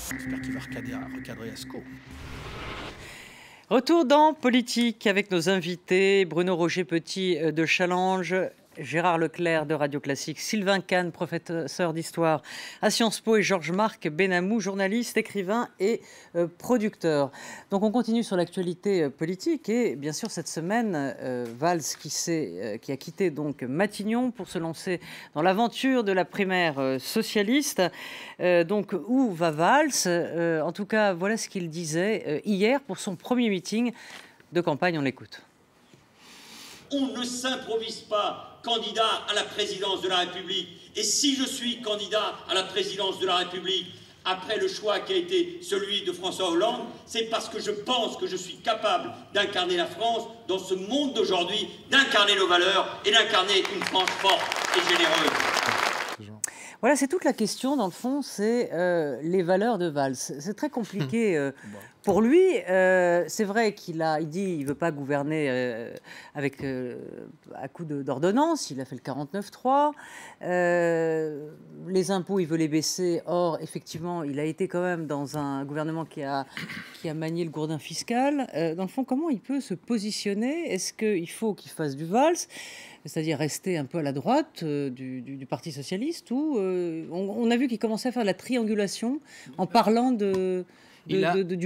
J'espère qu'il va recadrer Asco. Retour dans Politique avec nos invités, Bruno Roger-Petit de Challenge, Gérard Leclerc de Radio Classique, Sylvain Kahn, professeur d'histoire à Sciences Po, et Georges-Marc Benamou, journaliste, écrivain et producteur. Donc on continue sur l'actualité politique et bien sûr cette semaine, Valls qui a quitté donc Matignon pour se lancer dans l'aventure de la primaire socialiste. Donc où va Valls? En tout cas, voilà ce qu'il disait hier pour son premier meeting de campagne. On l'écoute. On ne s'improvise pas candidat à la présidence de la République. Et si je suis candidat à la présidence de la République, après le choix qui a été celui de François Hollande, c'est parce que je pense que je suis capable d'incarner la France dans ce monde d'aujourd'hui, d'incarner nos valeurs et d'incarner une France forte et généreuse. Voilà, c'est toute la question, dans le fond, c'est les valeurs de Valls. C'est très compliqué pour lui. C'est vrai qu'il dit qu'il ne veut pas gouverner à coup d'ordonnance. Il a fait le 49-3. Les impôts, il veut les baisser. Or, effectivement, il a été quand même dans un gouvernement qui a manié le gourdin fiscal. Dans le fond, comment il peut se positionner? Est-ce qu'il faut qu'il fasse du Valls, c'est-à-dire rester un peu à la droite du Parti socialiste, ou on a vu qu'il commençait à faire la triangulation en parlant du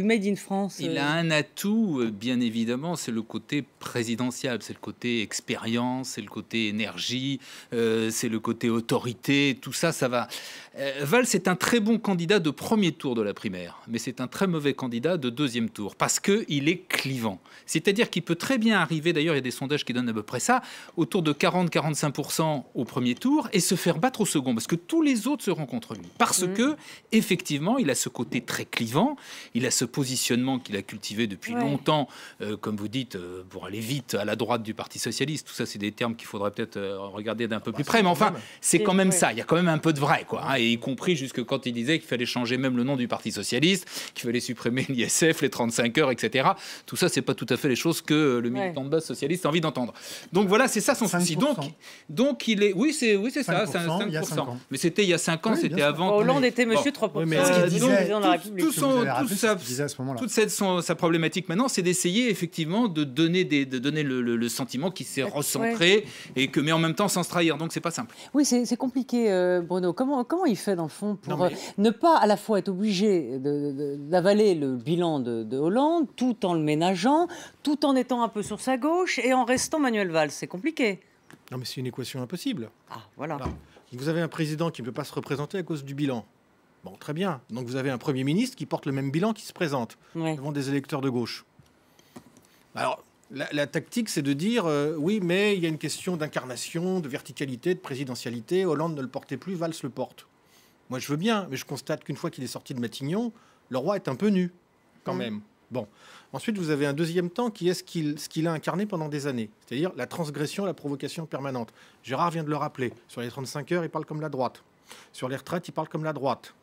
Made in France. Il a un atout, bien évidemment, c'est le côté présidentiel, c'est le côté expérience, c'est le côté énergie, c'est le côté autorité, tout ça, ça va. Valls est un très bon candidat de premier tour de la primaire, mais c'est un très mauvais candidat de deuxième tour, parce qu'il est clivant. C'est-à-dire qu'il peut très bien arriver, d'ailleurs il y a des sondages qui donnent à peu près ça, autour de 40-45% au premier tour, et se faire battre au second, parce que tous les autres seront contre lui. Parce que, effectivement, il a ce côté très clivant, il a ce positionnement qu'il a cultivé depuis longtemps, comme vous dites, pour aller vite à la droite du Parti socialiste. Tout ça, c'est des termes qu'il faudrait peut-être regarder d'un peu plus près, mais enfin, c'est quand même ça, il y a quand même un peu de vrai, quoi, hein, et y compris jusque quand il disait qu'il fallait changer même le nom du Parti socialiste, qu'il fallait supprimer l'ISF, les 35 heures, etc. Tout ça, c'est pas tout à fait les choses que le militant de base socialiste a envie d'entendre. Donc voilà, c'est ça son souci. Donc il est, oui c'est ça, c'est 5%. Mais c'était il y a 5 ans, c'était avant. Hollande était Monsieur 3%. Toute sa problématique maintenant, c'est d'essayer effectivement de donner le sentiment qu'il s'est recentré et mais en même temps sans se trahir. Donc c'est pas simple. Oui, c'est compliqué, Bruno. Comment il fait dans le fond pour ne pas à la fois être obligé d'avaler le bilan de Hollande, tout en le ménageant, tout en étant un peu sur sa gauche et en restant Manuel Valls? C'est compliqué. Non, mais c'est une équation impossible. Ah, voilà. Vous avez un président qui ne peut pas se représenter à cause du bilan. Bon, très bien. Donc vous avez un Premier ministre qui porte le même bilan qui se présente devant des électeurs de gauche. Alors, la tactique, c'est de dire oui, mais il y a une question d'incarnation, de verticalité, de présidentialité. Hollande ne le portait plus, Valls le porte. Moi, je veux bien, mais je constate qu'une fois qu'il est sorti de Matignon, le roi est un peu nu, quand même. Bon. Ensuite, vous avez un deuxième temps qui est ce qu'il a incarné pendant des années, c'est-à-dire la transgression, la provocation permanente. Gérard vient de le rappeler. Sur les 35 heures, il parle comme la droite. Sur les retraites, il parle comme la droite.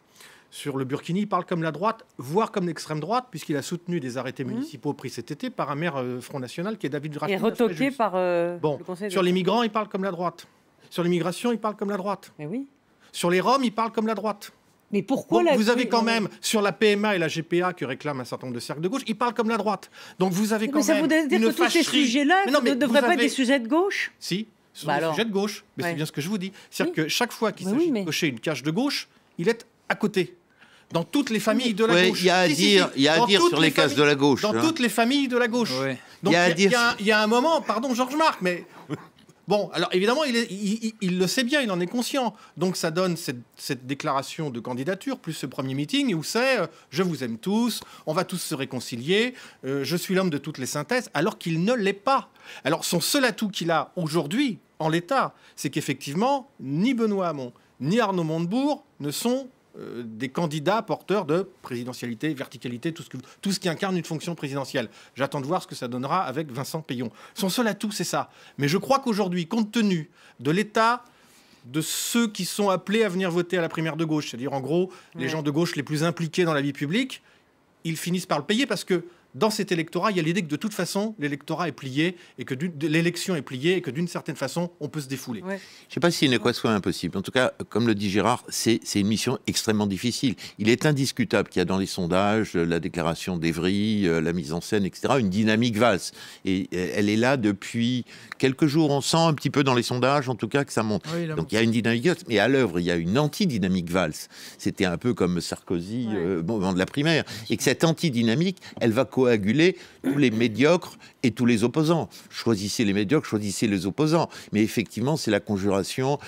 Sur le Burkini, il parle comme la droite, voire comme l'extrême droite, puisqu'il a soutenu des arrêtés municipaux pris cet été par un maire Front National qui est David Raffi. Et retoqué par le Conseil sur les migrants, il parle comme la droite. Sur l'immigration, il parle comme la droite. Mais oui. Sur les Roms, il parle comme la droite. Mais pourquoi vous avez quand même, sur la PMA et la GPA que réclament un certain nombre de cercles de gauche, il parle comme la droite. Donc vous avez quand même une fâcherie. Mais ça veut dire que tous ces sujets-là ne devraient pas être des sujets de gauche? Si, ce sont des sujets de gauche. Mais c'est bien ce que je vous dis. C'est-à-dire que chaque fois qu'il s'agit de cocher une cage de gauche, il est à côté. Dans toutes les familles de la gauche. Il y a à dire sur les cases de la gauche. Dans toutes les familles de la gauche. Donc il y a un moment, pardon Georges-Marc, mais... Bon, alors évidemment, il le sait bien, il en est conscient. Donc ça donne cette déclaration de candidature, plus ce premier meeting, où c'est « je vous aime tous, on va tous se réconcilier, je suis l'homme de toutes les synthèses », alors qu'il ne l'est pas. Alors son seul atout qu'il a aujourd'hui, en l'état, c'est qu'effectivement, ni Benoît Hamon, ni Arnaud Montebourg ne sont des candidats porteurs de présidentialité, verticalité, tout ce qui incarne une fonction présidentielle. J'attends de voir ce que ça donnera avec Vincent Peillon. Son seul atout, c'est ça. Mais je crois qu'aujourd'hui, compte tenu de l'état de ceux qui sont appelés à venir voter à la primaire de gauche, c'est-à-dire en gros les gens de gauche les plus impliqués dans la vie publique, ils finissent par le payer parce que dans cet électorat, il y a l'idée que de toute façon, l'électorat est plié et que l'élection est pliée et que d'une certaine façon, on peut se défouler. Je ne sais pas si une équation est impossible. En tout cas, comme le dit Gérard, c'est une mission extrêmement difficile. Il est indiscutable qu'il y a dans les sondages, la déclaration d'Evry, la mise en scène, etc., une dynamique valse. Et elle est là depuis quelques jours. On sent un petit peu dans les sondages, en tout cas, que ça monte. Oui, donc il y a une dynamique valse. Mais à l'œuvre, il y a une anti-dynamique valse. C'était un peu comme Sarkozy au moment de la primaire. Et que cette anti-dynamique, elle va coaguler tous les médiocres et tous les opposants. Choisissez les médiocres, choisissez les opposants. Mais effectivement, c'est la conjuration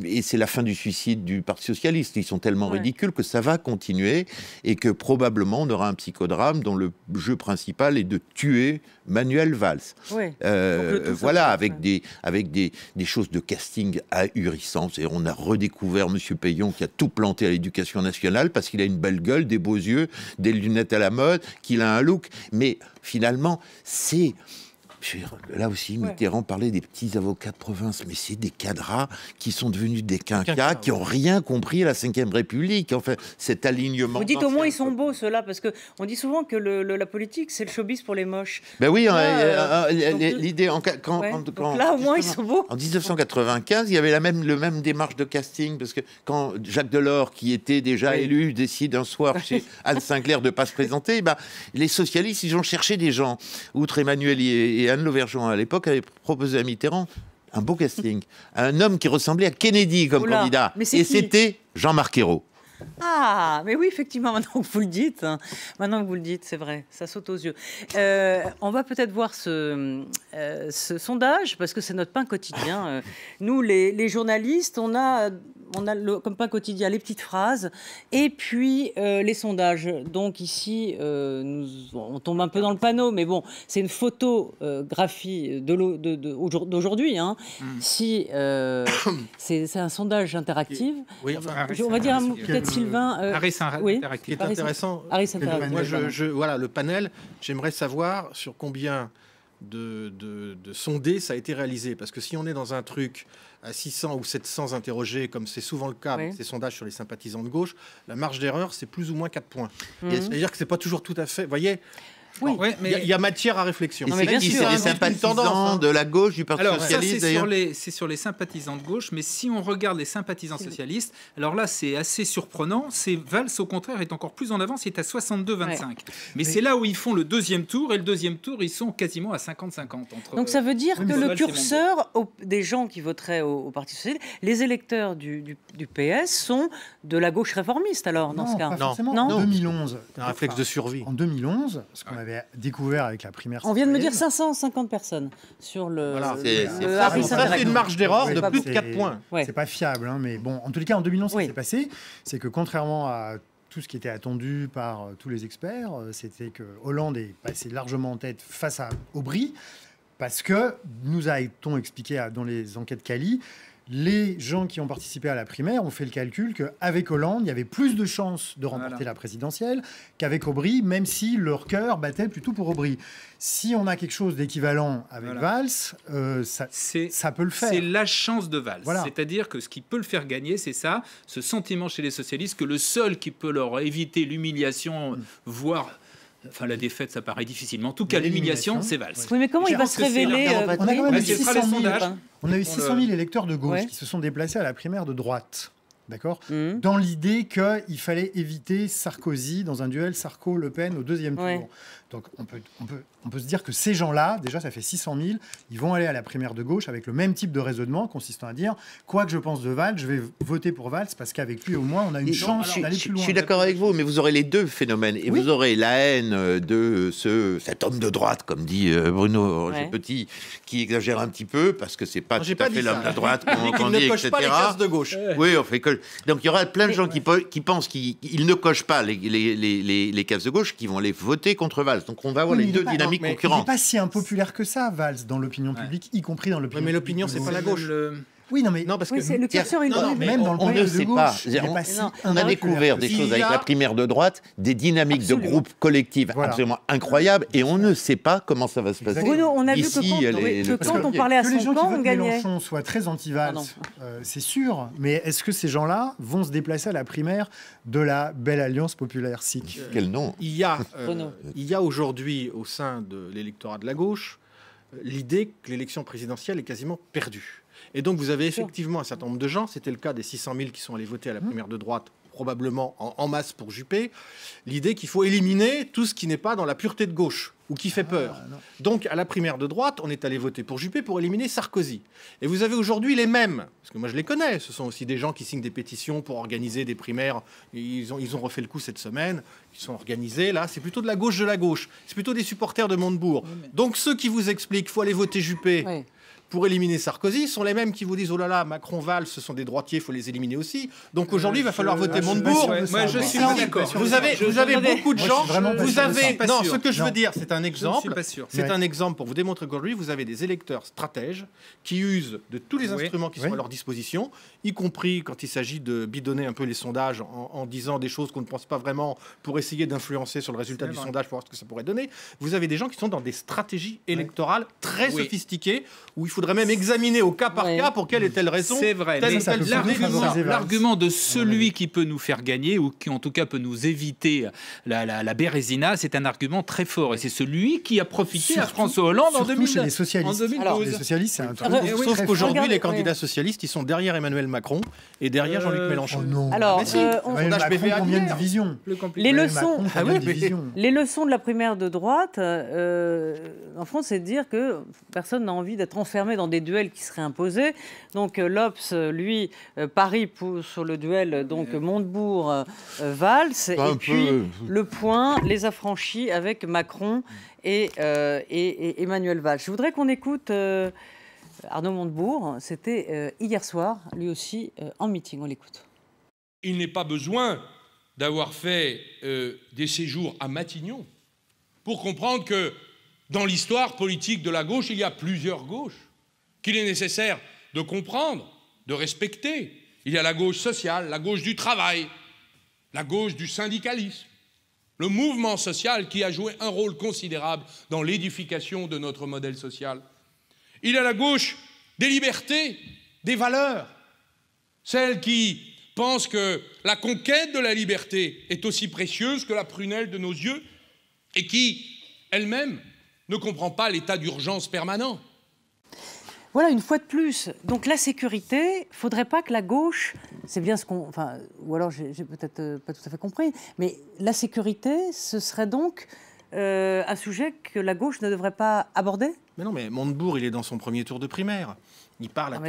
et c'est la fin du suicide du Parti socialiste. Ils sont tellement ridicules que ça va continuer et que probablement on aura un psychodrame dont le jeu principal est de tuer Manuel Valls. Voilà, avec des choses de casting ahurissantes. Et on a redécouvert M. Payon qui a tout planté à l'éducation nationale parce qu'il a une belle gueule, des beaux yeux, des lunettes à la mode, qu'il a un look. Mais finalement, c'est... Là aussi, Mitterrand parlait des petits avocats de province, mais c'est des cadras qui sont devenus des quinquas, qui n'ont rien compris à la Ve République. Enfin, cet alignement... Vous dites au moins ils sont beaux, ceux-là, parce qu'on dit souvent que la politique, c'est le showbiz pour les moches. Ben oui, l'idée... Donc là, au moins, ils sont beaux. En 1995, il y avait le même démarche de casting, parce que quand Jacques Delors, qui était déjà élu, décide un soir chez Anne Sinclair de ne pas se présenter, les socialistes, ils ont cherché des gens. Outre Emmanuel et Anne Lauvergeon, à l'époque, avait proposé à Mitterrand un beau casting. Un homme qui ressemblait à Kennedy comme candidat. Et c'était Jean-Marc Ayrault. Ah, mais oui, effectivement, maintenant que vous le dites, c'est vrai, ça saute aux yeux. On va peut-être voir ce sondage, parce que c'est notre pain quotidien. Nous, les journalistes, on a comme pain quotidien les petites phrases, et puis les sondages. Donc ici, on tombe un peu dans le panneau, mais bon, c'est une photographie d'aujourd'hui. Si c'est un sondage interactif, on va dire un mot, peut-être Sylvain. Harris Interactive. Ce qui est intéressant, moi, voilà, le panel, j'aimerais savoir sur combien de sondés ça a été réalisé. Parce que si on est dans un truc à 600 ou 700 interrogés, comme c'est souvent le cas avec ces sondages sur les sympathisants de gauche, la marge d'erreur, c'est plus ou moins 4 points. C'est-à-dire que c'est pas toujours tout à fait... Vous voyez, il y a matière à réflexion. C'est les sympathisants de la gauche du Parti socialiste, d'ailleurs. C'est sur les sympathisants de gauche, mais si on regarde les sympathisants socialistes, alors là, c'est assez surprenant. Valls, au contraire, est encore plus en avance, il est à 62-25. Mais c'est là où ils font le deuxième tour, et le deuxième tour, ils sont quasiment à 50-50. Donc ça veut dire que le curseur des gens qui voteraient au Parti socialiste, les électeurs du PS sont de la gauche réformiste, alors, dans ce cas. Non, en 2011. Un réflexe de survie. En 2011, ce qu'on avait découvert avec la primaire. On vient de me dire 550 personnes sur le. Voilà. C'est une marge d'erreur de plus de 4 points. C'est pas fiable, mais bon, en tous les cas, en 2011, ce qui s'est passé, c'est que contrairement à tout ce qui était attendu par tous les experts, c'était que Hollande est passé largement en tête face à Aubry, parce que nous a-t-on expliqué dans les enquêtes Cali. Les gens qui ont participé à la primaire ont fait le calcul qu'avec Hollande, il y avait plus de chances de remporter la présidentielle qu'avec Aubry, même si leur cœur battait plutôt pour Aubry. Si on a quelque chose d'équivalent avec Valls, ça peut le faire. C'est la chance de Valls. C'est-à-dire que ce qui peut le faire gagner, c'est ça, ce sentiment chez les socialistes que le seul qui peut leur éviter l'humiliation, voire... Enfin, la défaite, ça paraît difficile. Mais en tout cas, l'humiliation, c'est Valls. Oui, mais comment il va se révéler On a eu 600 000 électeurs de gauche qui se sont déplacés à la primaire de droite. D'accord ? Dans l'idée qu'il fallait éviter Sarkozy dans un duel Sarko-Le Pen au deuxième tour. Donc, on peut se dire que ces gens-là, déjà, ça fait 600 000, ils vont aller à la primaire de gauche avec le même type de raisonnement consistant à dire quoi que je pense de Valls, je vais voter pour Valls parce qu'avec lui, au moins, on a une chance d'aller plus loin. Je suis d'accord avec vous, mais vous aurez les deux phénomènes. Et vous aurez la haine de cet homme de droite, comme dit Bruno Roger Petit, qui exagère un petit peu parce que c'est pas tout à fait l'homme de droite qu'on dit, etc. Pas les cases de gauche. Oui, on fait que... Donc il y aura plein de gens qui pensent qu'ils ne cochent pas les cases de gauche, qui vont aller voter contre Valls. Donc on va avoir les deux dynamiques concurrentes. Il n'est pas si impopulaire que ça, Valls, dans l'opinion publique, y compris dans l'opinion publique. Mais l'opinion, c'est pas la gauche. Oui, non, mais parce que le curseur, il non, mais même dans le on ne sait pas. On a découvert des choses avec la primaire de droite, des dynamiques de groupes collectifs absolument incroyables, et on ne sait pas comment ça va se passer. Bruno, on a vu que quand on parlait à son camp, on gagnait. Que les gens qui votent Mélenchon soient très anti-Valls, c'est sûr, mais est-ce que ces gens-là vont se déplacer à la primaire de la belle alliance populaire SIC? Quel nom? Il y a aujourd'hui au sein de l'électorat de la gauche l'idée que l'élection présidentielle est quasiment perdue. Et donc vous avez effectivement un certain nombre de gens, c'était le cas des 600 000 qui sont allés voter à la primaire de droite, probablement en masse pour Juppé, l'idée qu'il faut éliminer tout ce qui n'est pas dans la pureté de gauche ou qui fait peur. Donc à la primaire de droite, on est allé voter pour Juppé pour éliminer Sarkozy. Et vous avez aujourd'hui les mêmes, parce que moi je les connais, ce sont aussi des gens qui signent des pétitions pour organiser des primaires. Ils ont refait le coup cette semaine, ils sont organisés, là, c'est plutôt de la gauche, c'est plutôt des supporters de Montebourg. Donc ceux qui vous expliquent qu'il faut aller voter Juppé pour éliminer Sarkozy sont les mêmes qui vous disent oh là là, Macron, Valls, ce sont des droitiers, il faut les éliminer aussi. Donc aujourd'hui, il va falloir voter Montebourg. Moi, je suis pas d'accord. Vous avez beaucoup de gens. Ce que je veux dire, c'est un exemple. Je ne suis pas sûr. C'est un exemple pour vous démontrer qu'aujourd'hui, vous avez des électeurs stratèges qui usent de tous les instruments qui sont à leur disposition, y compris quand il s'agit de bidonner un peu les sondages en disant des choses qu'on ne pense pas vraiment pour essayer d'influencer sur le résultat du sondage pour voir ce que ça pourrait donner. Vous avez des gens qui sont dans des stratégies électorales très sophistiquées où il faudrait même examiner au cas par cas pour quelle et telle raison. C'est vrai. L'argument de celui qui peut nous faire gagner ou qui en tout cas peut nous éviter la bérésina, c'est un argument très fort. Et c'est celui qui a profité à François Hollande en 2012. Chez les socialistes. Les socialistes, c'est un truc. Sauf qu'aujourd'hui, les candidats socialistes, ils sont derrière Emmanuel Macron et derrière Jean-Luc Mélenchon. Alors, combien de divisions? Les leçons de la primaire de droite, en France, c'est de dire que personne n'a envie d'être enfermé dans des duels qui seraient imposés. Donc l'Obs, lui, parie sur le duel Montebourg-Valls. Et puis Le Point les affranchit avec Macron et Emmanuel Valls. Je voudrais qu'on écoute Arnaud Montebourg. C'était hier soir, lui aussi, en meeting. On l'écoute. Il n'est pas besoin d'avoir fait des séjours à Matignon pour comprendre que dans l'histoire politique de la gauche, il y a plusieurs gauches qu'il est nécessaire de comprendre, de respecter. Il y a la gauche sociale, la gauche du travail, la gauche du syndicalisme, le mouvement social qui a joué un rôle considérable dans l'édification de notre modèle social. Il y a la gauche des libertés, des valeurs, celle qui pense que la conquête de la liberté est aussi précieuse que la prunelle de nos yeux et qui, elle-même, ne comprend pas l'état d'urgence permanent. Voilà, une fois de plus. Donc la sécurité, faudrait pas que la gauche, c'est bien ce qu'on... Enfin, ou alors j'ai peut-être pas tout à fait compris, mais la sécurité, ce serait donc un sujet que la gauche ne devrait pas aborder? Mais non, mais Montebourg, il est dans son premier tour de primaire. Il parle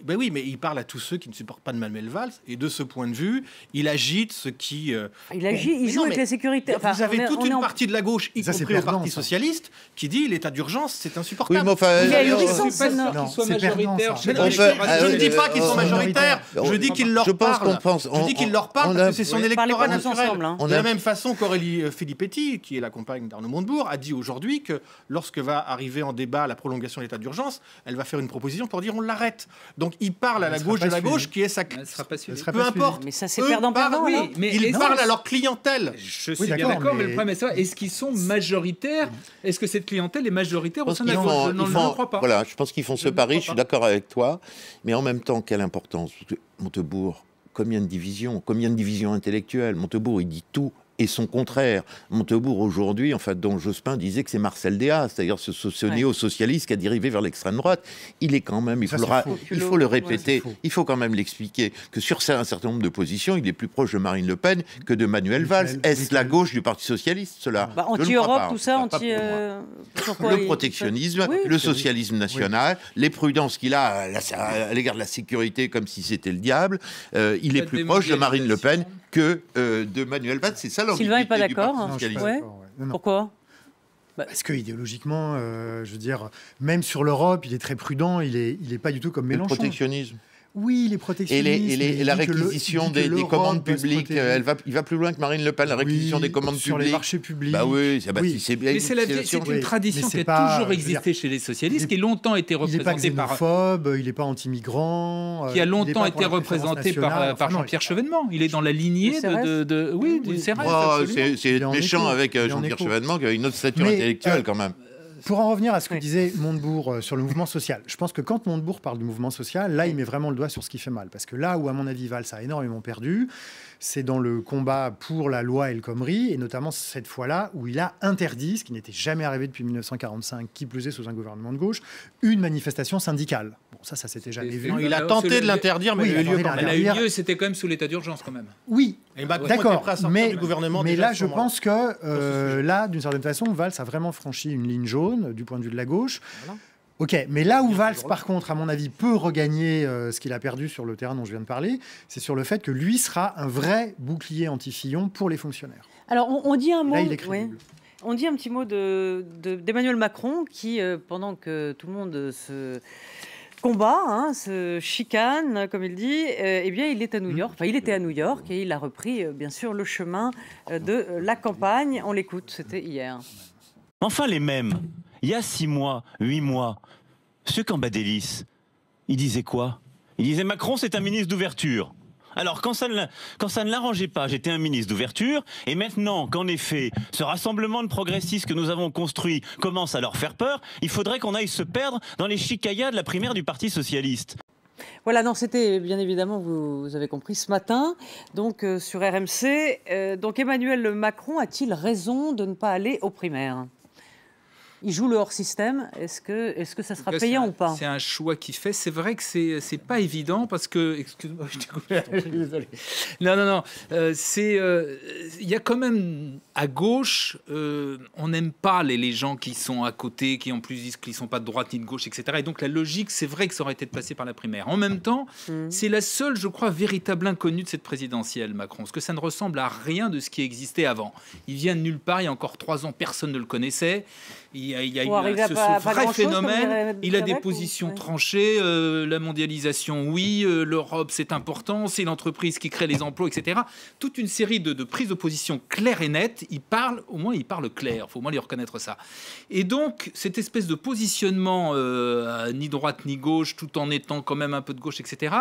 il parle à tous ceux qui ne supportent pas de Manuel Valls. Et de ce point de vue, il agite ce qui... il joue avec la sécurité. Vous avez toute une partie de la gauche, y compris au Parti socialiste, qui dit l'état d'urgence, c'est insupportable. Oui, mais enfin, il y a une je licence. ne suis pas sûr qu'ils soient majoritaires. Je ne dis pas qu'ils sont majoritaires. Je dis qu'ils leur parlent. Je dis qu'il leur parle parce que c'est son électorat naturel. De la même façon qu'Aurélie Filippetti, qui est la compagne d'Arnaud Montebourg, a dit aujourd'hui que lorsque va arriver en débat la prolongation de l'état d'urgence, elle va faire une proposition pour dire on l'arrête. Donc il parle à la gauche de la gauche qui est sa... Peu importe. Mais ça c'est perdant-perdant. Oui, mais ils parlent à leur clientèle. Je suis bien d'accord, mais le problème est ça. Est-ce qu'ils sont majoritaires? Est-ce que cette clientèle est majoritaire au sein de la gauche? Je ne crois pas. Voilà, je pense qu'ils font ce pari, je suis d'accord avec toi. Mais en même temps, quelle importance? Montebourg, combien de divisions intellectuelles? Montebourg, il dit tout et son contraire. Montebourg, aujourd'hui, enfin, dont Jospin disait que c'est Marcel Déas, c'est-à-dire ce néo-socialiste qui a dérivé vers l'extrême droite. Il est quand même, il faut le répéter, il faut quand même l'expliquer, que sur un certain nombre de positions, il est plus proche de Marine Le Pen que de Manuel Valls. Est-ce la gauche du Parti socialiste, cela? Anti-Europe, tout ça, le protectionnisme, le socialisme national, les prudences qu'il a à l'égard de la sécurité, comme si c'était le diable. Il est plus proche de Marine Le Pen que de Manuel Valls. C'est ça. Sylvain n'est pas d'accord. Pourquoi? Parce que idéologiquement, je veux dire, même sur l'Europe, il est très prudent. Il est pas du tout comme Mélenchon. Le protectionnisme. Oui, les protectionnistes. Et la réquisition des commandes publiques, il va plus loin que Marine Le Pen, la réquisition des commandes sur publiques. les marchés publics. Bah oui, c'est bien. Mais c'est une tradition qui a toujours existé chez les socialistes, qui a longtemps été représentée par... Il n'est pas xénophobe, il n'est pas anti-migrant. Qui a longtemps été représenté par Jean-Pierre Chevènement. Il est dans la lignée du CRS. C'est méchant avec Jean-Pierre Chevènement, qui a une autre stature intellectuelle quand même. Pour en revenir à ce que disait Montebourg sur le mouvement social, je pense que quand Montebourg parle du mouvement social, là, il met vraiment le doigt sur ce qui fait mal. Parce que là où, à mon avis, Valls a énormément perdu, c'est dans le combat pour la loi El Khomri, et notamment cette fois-là où il a interdit, ce qui n'était jamais arrivé depuis 1945, qui plus est sous un gouvernement de gauche, une manifestation syndicale. Bon, ça s'était jamais vu. Non, il a tenté de l'interdire, mais elle a eu lieu, c'était quand même sous l'état d'urgence quand même. Oui, d'accord, mais là, je pense pense que là, d'une certaine façon, Valls a vraiment franchi une ligne jaune du point de vue de la gauche. Voilà. Ok, mais là où Valls, par contre, à mon avis, peut regagner ce qu'il a perdu sur le terrain dont je viens de parler, c'est sur le fait que lui sera un vrai bouclier anti-Fillon pour les fonctionnaires. Alors, on dit un mot... Là, il est crédible. On dit un petit mot d'Emmanuel Macron qui, pendant que tout le monde se combat, se chicane, comme il dit, eh bien, il est à New York. Enfin, il était à New York et il a repris, bien sûr, le chemin de la campagne. On l'écoute, c'était hier. Enfin, les mêmes, il y a 6 mois, 8 mois, ce Cambadélis, il disait quoi? Il disait Macron, c'est un ministre d'ouverture. Alors, quand ça ne l'arrangeait pas, j'étais un ministre d'ouverture. Et maintenant qu'en effet, ce rassemblement de progressistes que nous avons construit commence à leur faire peur, il faudrait qu'on aille se perdre dans les chicayas de la primaire du Parti socialiste. Voilà, non, c'était bien évidemment, vous avez compris, ce matin, donc sur RMC. Donc Emmanuel Macron a-t-il raison de ne pas aller aux primaires ? Il joue le hors-système. Est-ce que ça sera payant ou pas? C'est un choix qu'il fait. C'est vrai que c'est pas évident parce que... Excuse-moi, je t'ai coupé. Je suis désolé. Non. Il y a quand même... À gauche, on n'aime pas les gens qui sont à côté, qui en plus disent qu'ils ne sont pas de droite ni de gauche, etc. Et donc la logique, c'est vrai que ça aurait été de passer par la primaire. En même temps, c'est la seule, je crois, véritable inconnue de cette présidentielle, Macron. Parce que ça ne ressemble à rien de ce qui existait avant. Il vient de nulle part. Il y a encore 3 ans, personne ne le connaissait. Il y a eu ce vrai phénomène. Il a des positions tranchées. La mondialisation, oui. L'Europe, c'est important. C'est l'entreprise qui crée les emplois, etc. Toute une série de prises de position claires et nettes. Il parle clair. Il faut au moins lui reconnaître ça. Et donc, cette espèce de positionnement ni droite ni gauche, tout en étant quand même un peu de gauche, etc.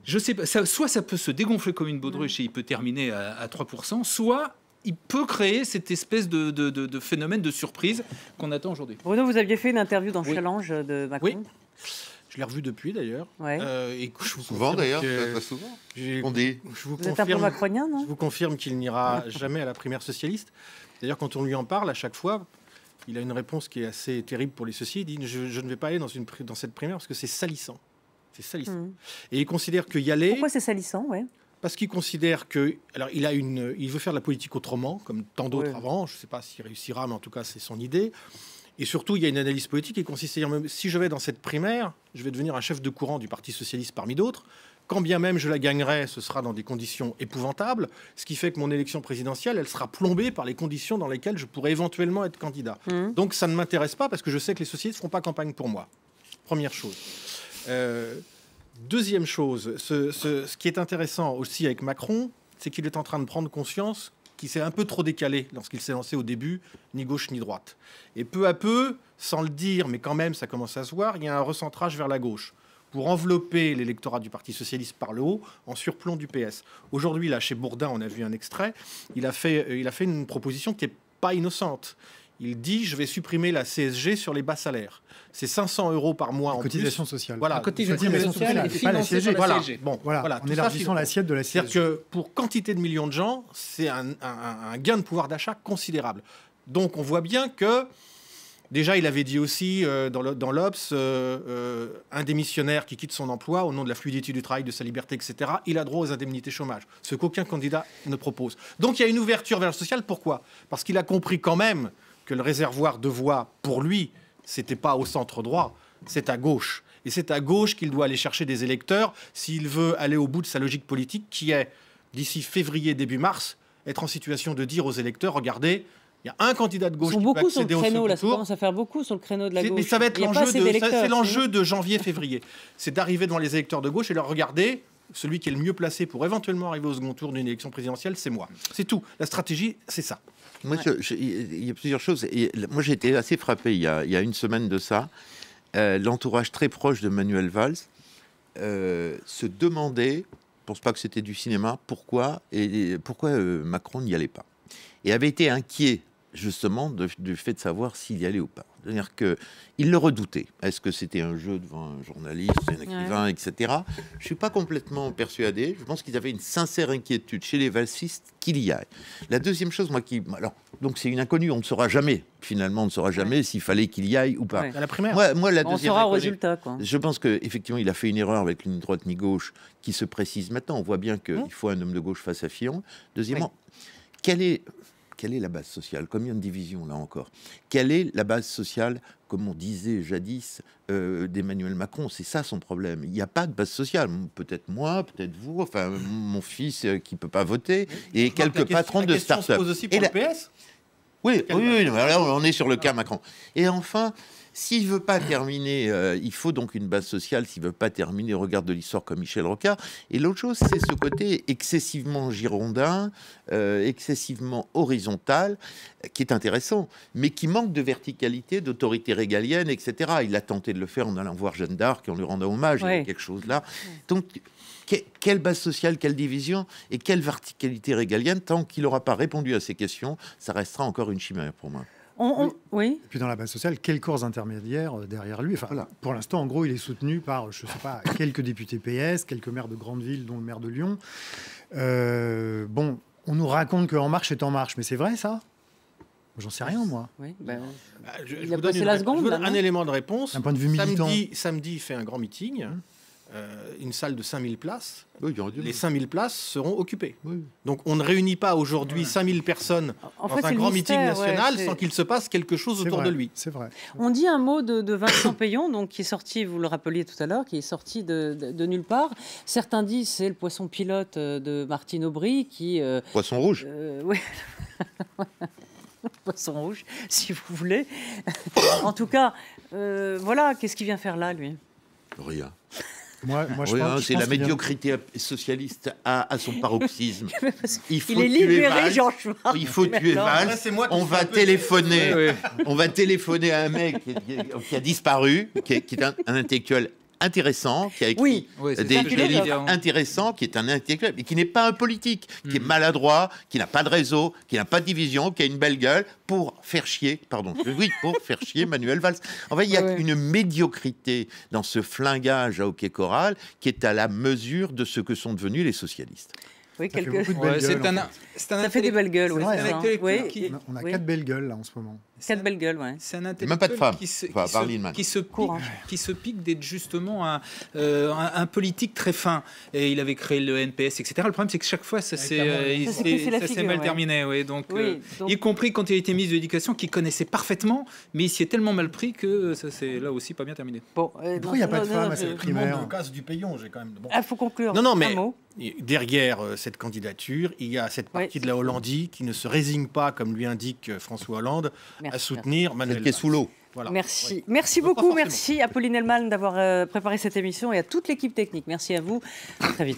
Je sais pas. Soit ça peut se dégonfler comme une baudruche et il peut terminer à 3%, soit il peut créer cette espèce de phénomène de surprise qu'on attend aujourd'hui. Bruno, vous aviez fait une interview dans Challenge de Macron. Oui. Je l'ai revu depuis d'ailleurs. Ouais. Souvent d'ailleurs, pas souvent. Vous êtes un peu macronien, non? Je vous confirme qu'il n'ira jamais à la primaire socialiste. D'ailleurs, quand on lui en parle, à chaque fois, il a une réponse qui est assez terrible pour les socialistes. Il dit je ne vais pas aller dans cette primaire parce que c'est salissant. C'est salissant. Et il considère que y aller... Pourquoi c'est salissant, ouais? Parce qu'il considère que... Alors, il veut faire de la politique autrement, comme tant d'autres avant. Je ne sais pas s'il réussira, mais en tout cas, c'est son idée. Et surtout, il y a une analyse politique qui consiste à dire, si je vais dans cette primaire, je vais devenir un chef de courant du Parti socialiste parmi d'autres. Quand bien même je la gagnerai, ce sera dans des conditions épouvantables, ce qui fait que mon élection présidentielle, elle sera plombée par les conditions dans lesquelles je pourrais éventuellement être candidat. Donc ça ne m'intéresse pas parce que je sais que les socialistes ne feront pas campagne pour moi. Première chose. Deuxième chose, ce qui est intéressant aussi avec Macron, c'est qu'il est en train de prendre conscience qu'il s'est un peu trop décalé lorsqu'il s'est lancé au début, ni gauche ni droite. Et peu à peu, sans le dire, mais quand même ça commence à se voir, il y a un recentrage vers la gauche pour envelopper l'électorat du Parti socialiste par le haut en surplomb du PS. Aujourd'hui, là, chez Bourdin, on a vu un extrait, il a fait une proposition qui n'est pas innocente. Il dit, je vais supprimer la CSG sur les bas salaires. C'est 500 € par mois en cotisation plus. Sociale. Voilà, cotisation sociale et pas la CSG. Voilà. En élargissant l'assiette de la CSG. C'est-à-dire que pour quantité de millions de gens, c'est un gain de pouvoir d'achat considérable. Donc on voit bien que, déjà il avait dit aussi dans l'Obs, un démissionnaire qui quitte son emploi au nom de la fluidité du travail, de sa liberté, etc., il a droit aux indemnités chômage, ce qu'aucun candidat ne propose. Donc il y a une ouverture vers le social. Pourquoi? Parce qu'il a compris quand même que le réservoir de voix, pour lui, c'était pas au centre droit, c'est à gauche. Et c'est à gauche qu'il doit aller chercher des électeurs s'il veut aller au bout de sa logique politique qui est, d'ici février, début mars, être en situation de dire aux électeurs, regardez, Il y a un candidat de gauche qui peut accéder au second tour. Ça commence à faire beaucoup sur le créneau de la gauche. Mais ça va être l'enjeu de janvier-février. C'est d'arriver devant les électeurs de gauche et leur regarder. Celui qui est le mieux placé pour éventuellement arriver au second tour d'une élection présidentielle, c'est moi. C'est tout. La stratégie, c'est ça. Moi, il y a plusieurs choses. Et moi, j'ai été assez frappé il y a une semaine de ça. L'entourage très proche de Manuel Valls se demandait, je ne pense pas que c'était du cinéma, pourquoi Macron n'y allait pas. Et avait été inquiet, justement, du fait de savoir s'il y allait ou pas. C'est-à-dire qu'il le redoutait. Est-ce que c'était un jeu devant un journaliste, un écrivain, etc. Je ne suis pas complètement persuadé. Je pense qu'ils avaient une sincère inquiétude chez les valsistes qu'il y aille. La deuxième chose, donc c'est une inconnue. On ne saura jamais, finalement, on ne saura jamais s'il fallait qu'il y aille ou pas. À la primaire. Moi, la on deuxième saura au résultat, quoi. Je pense qu'effectivement, il a fait une erreur avec ni droite ni gauche qui se précise maintenant. On voit bien qu'il faut un homme de gauche face à Fillon. Deuxièmement, quelle est la base sociale? Combien de divisions, là encore? Quelle est la base sociale, comme on disait jadis, d'Emmanuel Macron? C'est ça son problème. Il n'y a pas de base sociale. Peut-être moi, peut-être vous, enfin mon fils qui ne peut pas voter, et quelques patrons de start-up. Se pose aussi pour le PS. Oui, là, on est sur le cas Macron. Et enfin, s'il ne veut pas terminer, il faut donc une base sociale. S'il ne veut pas terminer, regarde de l'histoire comme Michel Rocard. Et l'autre chose, c'est ce côté excessivement girondin, excessivement horizontal, qui est intéressant, mais qui manque de verticalité, d'autorité régalienne, etc. Il a tenté de le faire en allant voir Jeanne d'Arc et en lui rendant hommage. Il y a quelque chose là. Donc, quelle base sociale, quelle division et quelle verticalité régalienne? Tant qu'il n'aura pas répondu à ces questions, ça restera encore une chimère pour moi. Oui. Et puis dans la base sociale, quels corps intermédiaires derrière lui? Enfin, pour l'instant, en gros, il est soutenu par, je ne sais pas, quelques députés PS, quelques maires de grandes villes, dont le maire de Lyon. On nous raconte qu'En Marche est En Marche, mais c'est vrai ça? J'en sais rien, moi. Oui, je vous donne un élément de réponse. D'un point de vue militant. Samedi, il fait un grand meeting. Une salle de 5000 places, les 5000 places seront occupées. Donc on ne réunit pas aujourd'hui 5000 personnes dans un grand meeting national sans qu'il se passe quelque chose autour de lui. C'est vrai. On dit un mot de Vincent Payon, donc, qui est sorti, vous le rappeliez tout à l'heure, qui est sorti de nulle part. Certains disent c'est le poisson pilote de Martine Aubry qui... Poisson rouge. Oui. Poisson rouge, si vous voulez. En tout cas, voilà, qu'est-ce qu'il vient faire là, lui? Rien. Moi, je pense, c'est la médiocrité socialiste à son paroxysme. Il est libéré, Georges Marc. Il faut tuer Valls. On va téléphoner. On va téléphoner à un mec qui a disparu, qui est un intellectuel intéressant, qui a écrit des livres intéressants, qui est un intellectuel, mais qui n'est pas un politique, qui est maladroit, qui n'a pas de réseau, qui n'a pas de division, qui a une belle gueule, pour faire chier Manuel Valls. En fait, il y a une médiocrité dans ce flingage à hockey choral qui est à la mesure de ce que sont devenus les socialistes. Oui, ça fait des belles gueules. On a 4 belles gueules là en ce moment. 4 belles gueules, C'est un intellectuel même pas de femmes. Qui se pique d'être justement un politique très fin. Et il avait créé le NPS, etc. Le problème, c'est que chaque fois, ça s'est mal terminé. Donc, y compris quand il a été ministre de l'Éducation, qu'il connaissait parfaitement, mais il s'y est tellement mal pris que ça s'est là aussi pas bien terminé. Pourquoi il n'y a pas de femmes à cette primaire? Le cas du Payon, j'ai quand même... Il faut conclure. Non, mais derrière cette candidature, il y a cette partie de la Hollandie qui ne se résigne pas, comme lui indique François Hollande, à soutenir Manuel Valls. Qui est sous l'eau. Voilà. Merci. Merci beaucoup. Merci à Pauline Elman d'avoir préparé cette émission et à toute l'équipe technique. Merci à vous. À très vite.